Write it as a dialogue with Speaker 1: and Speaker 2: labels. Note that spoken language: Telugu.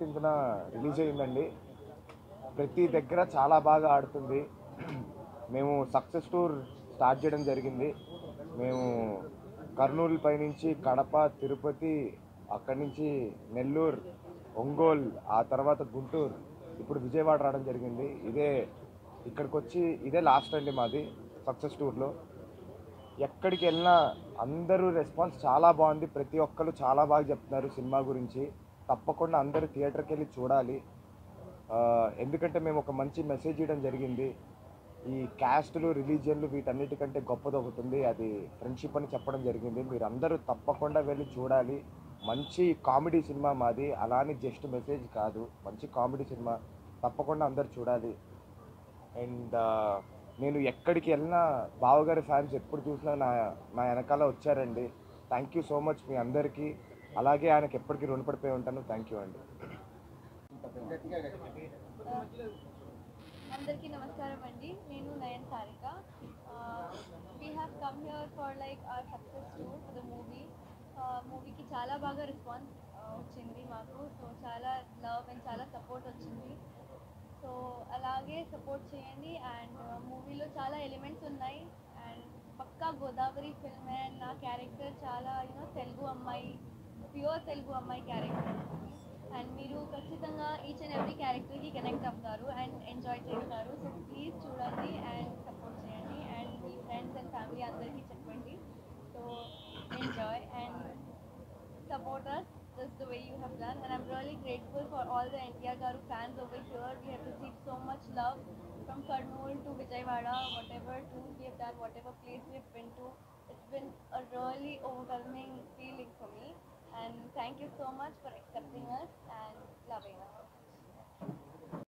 Speaker 1: 15న రిలీజ్ అయిందండి. ప్రతి దగ్గర చాలా బాగా ఆడుతుంది. మేము సక్సెస్ టూర్ స్టార్ట్ చేయడం జరిగింది. మేము కర్నూలు పైనుంచి కడప, తిరుపతి, అక్కడి నుంచి నెల్లూరు, ఒంగోలు, ఆ తర్వాత గుంటూరు, ఇప్పుడు విజయవాడ రావడం జరిగింది. ఇక్కడికి వచ్చి ఇదే లాస్ట్ అండి మాది సక్సెస్ టూర్లో. ఎక్కడికి వెళ్ళినా అందరూ రెస్పాన్స్ చాలా బాగుంది. ప్రతి ఒక్కరు చాలా బాగా చెప్తున్నారు సినిమా గురించి. తప్పకుండా అందరూ థియేటర్కి వెళ్ళి చూడాలి. ఎందుకంటే మేము ఒక మంచి మెసేజ్ ఇవ్వడం జరిగింది. ఈ క్యాస్టులు, రిలీజియన్లు వీటన్నిటికంటే గొప్పది ఒకటి ఉంది, అది ఫ్రెండ్షిప్ అని చెప్పడం జరిగింది. మీరు అందరూ తప్పకుండా వెళ్ళి చూడాలి. మంచి కామెడీ సినిమా మాది, అలానే జస్ట్ మెసేజ్ కాదు, మంచి కామెడీ సినిమా. తప్పకుండా అందరూ చూడాలి. అండ్ నేను ఎక్కడికి వెళ్ళినా బావగారి ఫ్యాన్స్ ఎప్పుడు చూసినా నా వెనకాల వచ్చారండి. థ్యాంక్ యూ సో మచ్ మీ అందరికీ. అలాగే ఆయనకి ఎప్పటికీ రుణపడిపోయి ఉంటాను. థ్యాంక్ యూ అండి.
Speaker 2: అందరికీ నమస్కారం అండి. నేను Nayan Sarika. We have come here for like our success tour for the మూవీకి చాలా బాగా రెస్పాన్స్ వచ్చింది మాకు. సో చాలా లవ్ అండ్ చాలా సపోర్ట్ వచ్చింది. సో అలాగే సపోర్ట్ చేయండి. అండ్ మూవీలో చాలా ఎలిమెంట్స్ ఉన్నాయి. అండ్ పక్కా గోదావరి ఫిల్మ్. అండ్ నా క్యారెక్టర్ చాలా తెలుగు అమ్మాయి, ప్యూర్ తెలుగు అమ్మాయి క్యారెక్టర్. అండ్ మీరు ఖచ్చితంగా ఈచ్ అండ్ ఎవ్రీ క్యారెక్టర్కి కనెక్ట్ అవుతారు అండ్ ఎంజాయ్ చేస్తారు. సో ప్లీజ్ చూడండి అండ్ సపోర్ట్ చేయండి. And me friends and family అందరికీ చెప్పండి. So enjoy and support us just the way you have done. And I'm really grateful for all the NTR Garu fans over here. We have received so much love from Kurnool to Vijayawada, whatever tour we have done, whatever place we have been to. It's been a really overwhelming feeling for me. And thank you so much for accepting us and loving us.